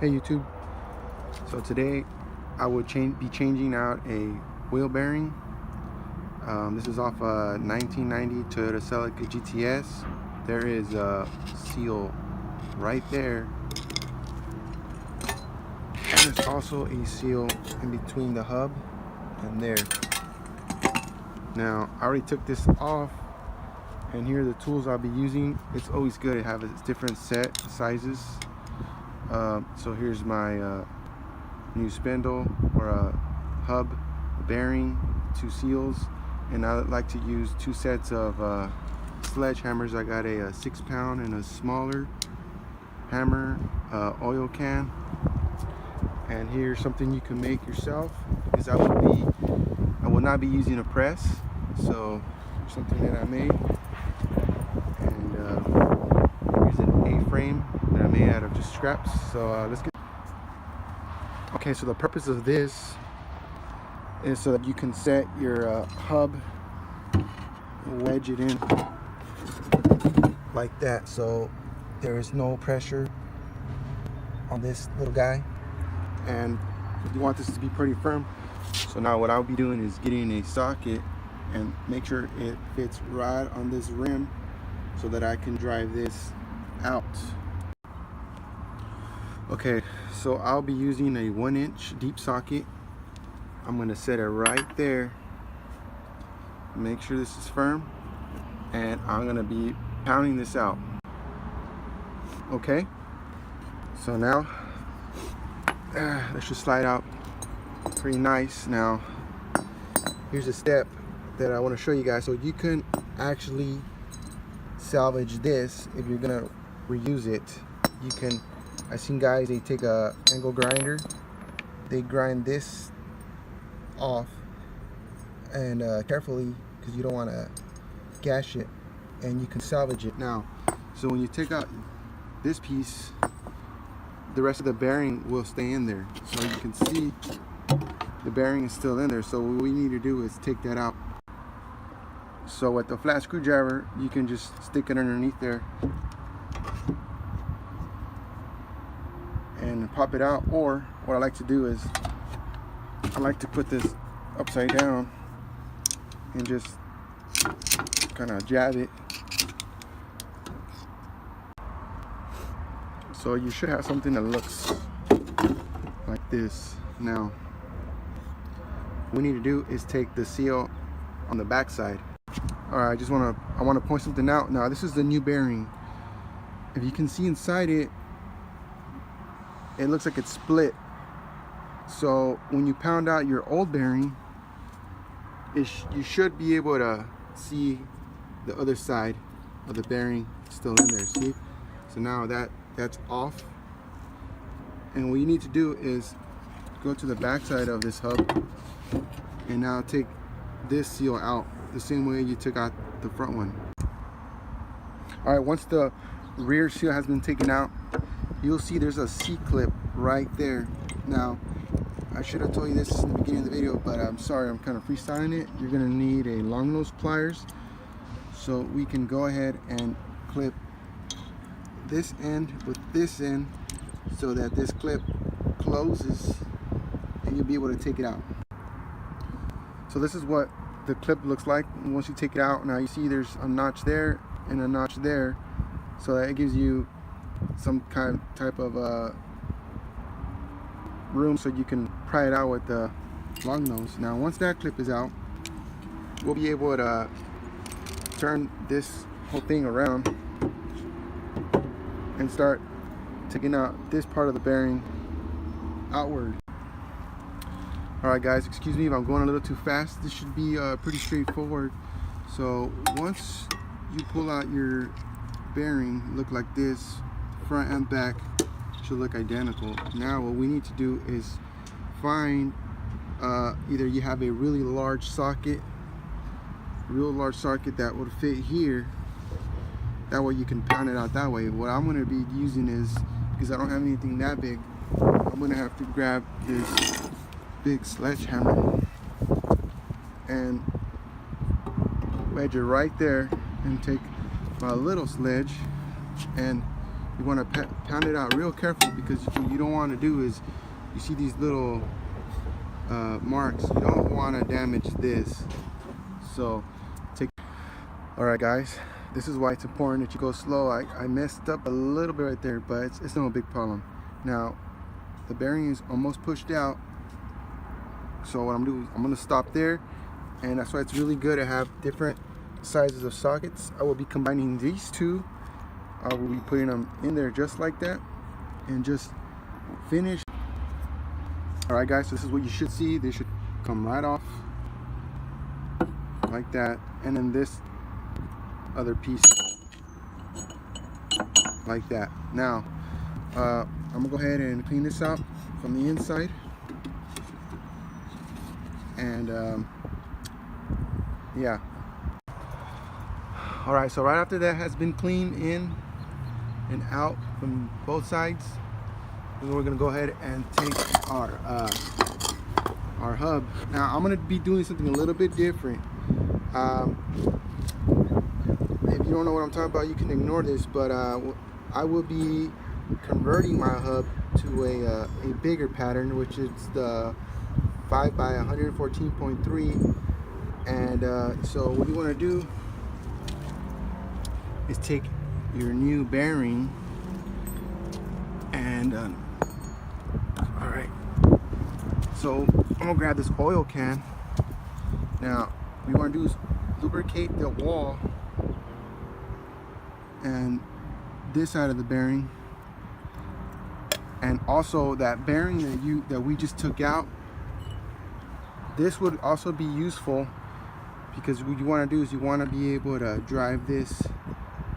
Hey YouTube, so today I would be changing out a wheel bearing. This is off a 1990 Toyota Celica GTS. There is a seal right there, and there's also a seal in between the hub and there. Now I already took this off, and here are the tools I'll be using. It's always good to have a different set sizes. So here's my new spindle or a hub, a bearing, 2 seals, and I like to use 2 sets of sledgehammers. I got a 6-pound and a smaller hammer, oil can, and here's something you can make yourself, because I will not be using a press. So here's something that I made, and here's an A-frame that I made out of just scraps. So let's get. Okay, so the purpose of this is so that you can set your hub and wedge it in like that, so there is no pressure on this little guy, and you want this to be pretty firm. So now what I'll be doing is getting a socket and make sure it fits right on this rim so that I can drive this out. Okay, so I'll be using a 1-inch deep socket. I'm going to set it right there. Make sure this is firm, and I'm going to be pounding this out. Okay, so now let's just slide out pretty nice. Now here's a step that I want to show you guys, so you can actually salvage this if you're going to reuse it. You can, I've seen guys, they take a angle grinder, they grind this off, and carefully, because you don't want to gash it, and you can salvage it. Now, so when you take out this piece, the rest of the bearing will stay in there. So you can see the bearing is still in there. So what we need to do is take that out. So with the flat screwdriver, you can just stick it underneath there and pop it out. Or what I like to do is I like to put this upside down and just kind of jab it. So you should have something that looks like this. Now what we need to do is take the seal on the back side. Alright, I want to point something out. Now this is the new bearing. If you can see inside it, it looks like it's split. So when you pound out your old bearing, you should be able to see the other side of the bearing still in there. See? So now that's off. And what you need to do is go to the back side of this hub and now take this seal out the same way you took out the front one. Alright, once the rear seal has been taken out, you'll see there's a C-clip right there. Now, I should have told you this in the beginning of the video, but I'm sorry, I'm kind of freestyling it. You're gonna need a long nose pliers, so we can go ahead and clip this end with this end so that this clip closes and you'll be able to take it out. So this is what the clip looks like once you take it out. Now you see there's a notch there and a notch there, so that it gives you some type of room so you can pry it out with the long nose. Now once that clip is out, we'll be able to turn this whole thing around and start taking out this part of the bearing outward. Alright guys, excuse me if I'm going a little too fast. This should be pretty straightforward. So once you pull out your bearing, look like this, front and back should look identical. Now what we need to do is find either you have a really large socket, that would fit here. That way you can pound it out that way. What I'm going to be using is, because I don't have anything that big, I'm going to have to grab this big sledgehammer and wedge it right there, and take my little sledge and you want to pound it out real careful, because what you don't want to do is, you see these little marks, you don't want to damage this. So alright guys, this is why it's important that you go slow. I messed up a little bit right there, but it's no big problem. Now the bearing is almost pushed out, so what I'm doing, I'm going to stop there, and that's why it's really good to have different sizes of sockets. I will be combining these two. I will be putting them in there just like that and just finish. Alright guys, so this is what you should see. They should come right off like that, and then this other piece like that. Now I'm gonna go ahead and clean this out from the inside, and yeah. Alright, so right after that has been cleaned in and out from both sides, we're gonna go ahead and take our hub. Now I'm gonna be doing something a little bit different. If you don't know what I'm talking about, you can ignore this, but I will be converting my hub to a bigger pattern, which is the 5 by 114.3. And so what you want to do is take your new bearing and all right, so I'm gonna grab this oil can. Now what you want to do is lubricate the wall and this side of the bearing, and also that bearing that we just took out. This would also be useful, because what you want to do is you want to be able to drive this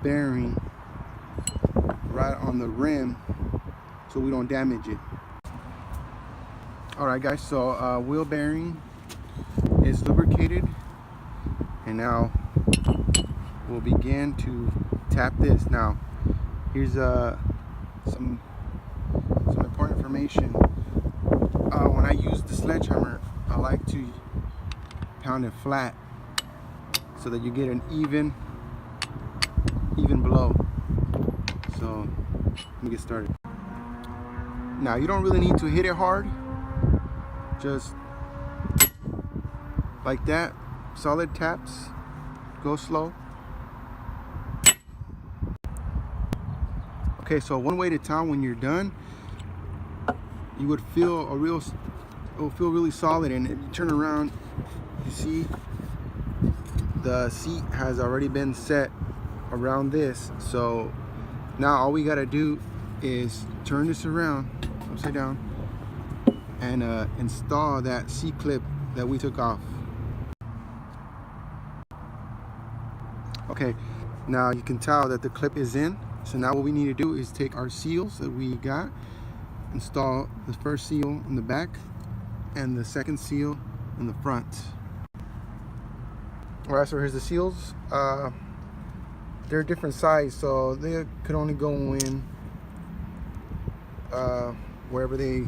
bearing right on the rim so we don't damage it. Alright guys, so wheel bearing is lubricated, and now we'll begin to tap this. Now here's some important information. When I use the sledgehammer, I like to pound it flat so that you get an even blow. So let me get started. Now you don't really need to hit it hard, just like that, solid taps, go slow. Okay, so one way to tell when you're done, you would feel it will feel really solid, and if you turn around, you see the seat has already been set around this. So now all we got to do is turn this around upside down and install that seat clip that we took off. Okay, now you can tell that the clip is in. So now what we need to do is take our seals that we got, install the first seal in the back and the second seal in the front. Alright, so here's the seals. They're different size, so they could only go in wherever they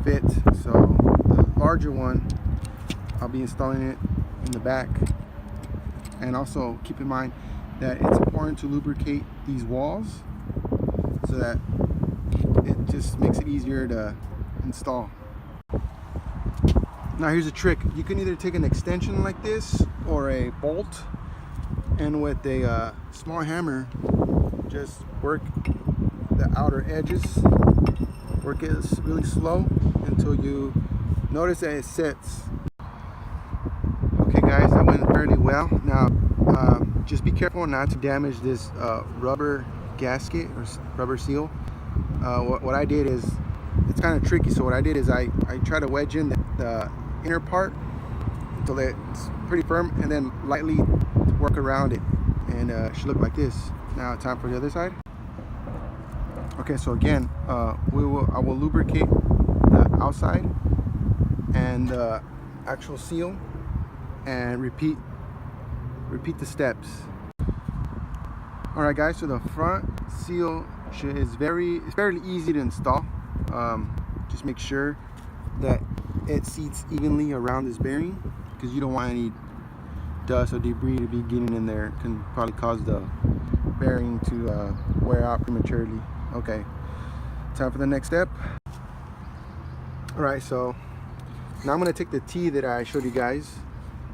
fit. So the larger one, I'll be installing it in the back. And also keep in mind that it's important to lubricate these walls so that it just makes it easier to install. Now here's a trick. You can either take an extension like this or a bolt, and with a small hammer just work the outer edges, work it really slow until you notice that it sets. Okay guys, that went fairly well. Now just be careful not to damage this rubber gasket or rubber seal. What I did is, it's kind of tricky, so what I did is I try to wedge in the inner part until it's pretty firm, and then lightly work around it, and it should look like this. Now time for the other side. Okay, so again, I will lubricate the outside and the actual seal, and repeat the steps. Alright guys, so the front seal is fairly easy to install. Just make sure that it seats evenly around this bearing, because you don't want any dust or debris to be getting in there. It can probably cause the bearing to wear out prematurely. Okay, time for the next step. Alright, so now I'm going to take the T that I showed you guys.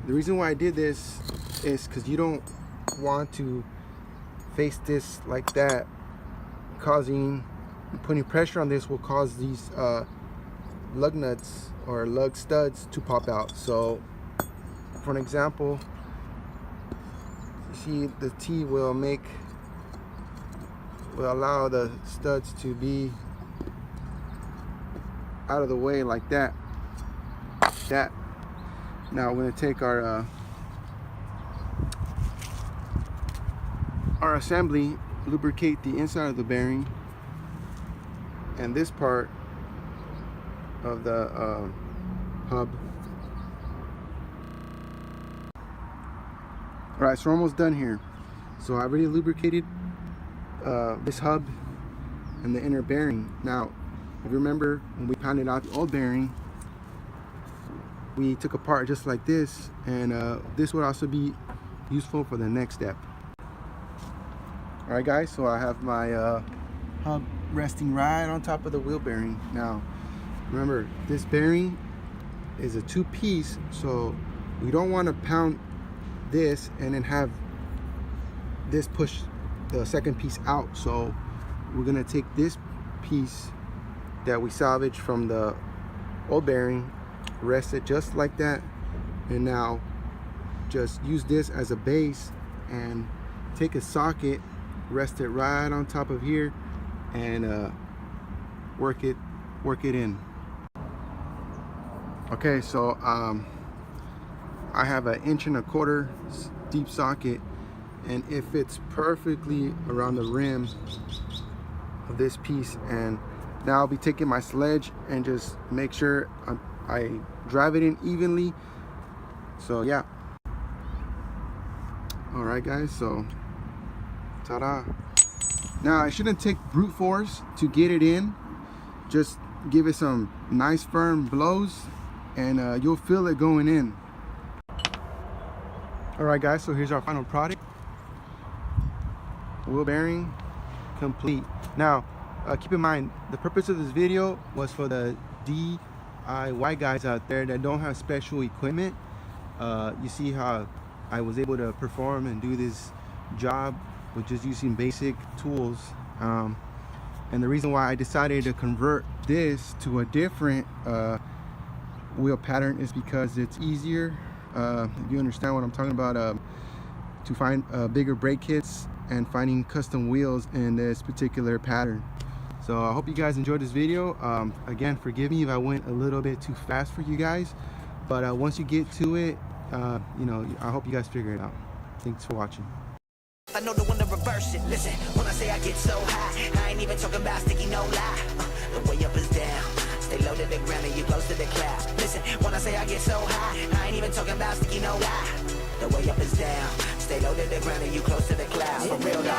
The reason why I did this is because you don't want to face this like that, putting pressure on this will cause these lug nuts or lug studs to pop out. So for an example, you see the T will allow the studs to be out of the way like that. Now we're going to take our assembly, lubricate the inside of the bearing and this part of the hub. Alright, so we're almost done here. So I already lubricated this hub and the inner bearing. Now, if you remember when we pounded out the old bearing, we took apart just like this, and this would also be useful for the next step. Alright guys, so I have my hub resting right on top of the wheel bearing. Now, remember, this bearing is a two-piece, so we don't want to pound this and then have this push the second piece out. So we're going to take this piece that we salvaged from the old bearing, rest it just like that, and now just use this as a base and take a socket, rest it right on top of here, and work it in. Okay, so I have an 1.25 inch deep socket, and it fits perfectly around the rim of this piece. And now I'll be taking my sledge and just make sure I drive it in evenly. So yeah. Alright guys, so ta-da. Now it shouldn't take brute force to get it in. Just give it some nice firm blows and you'll feel it going in. Alright guys, so here's our final product. Wheel bearing complete. Now keep in mind, the purpose of this video was for the DIY guys out there that don't have special equipment. You see how I was able to perform and do this job with just using basic tools, and the reason why I decided to convert this to a different wheel pattern is because it's easier, if you understand what I'm talking about, to find bigger brake kits and finding custom wheels in this particular pattern. So I hope you guys enjoyed this video. Again, forgive me if I went a little bit too fast for you guys, but once you get to it, you know, I hope you guys figure it out. Thanks for watching. I know the one to reverse it. Listen, when I say I get so high, I ain't even talking about sticky, no lie. The way up is down. Stay low to the ground and you close to the cloud. Listen, when I say I get so high, I ain't even talking about sticky, no lie. The way up is down. Stay low to the ground and you close to the cloud. For real though.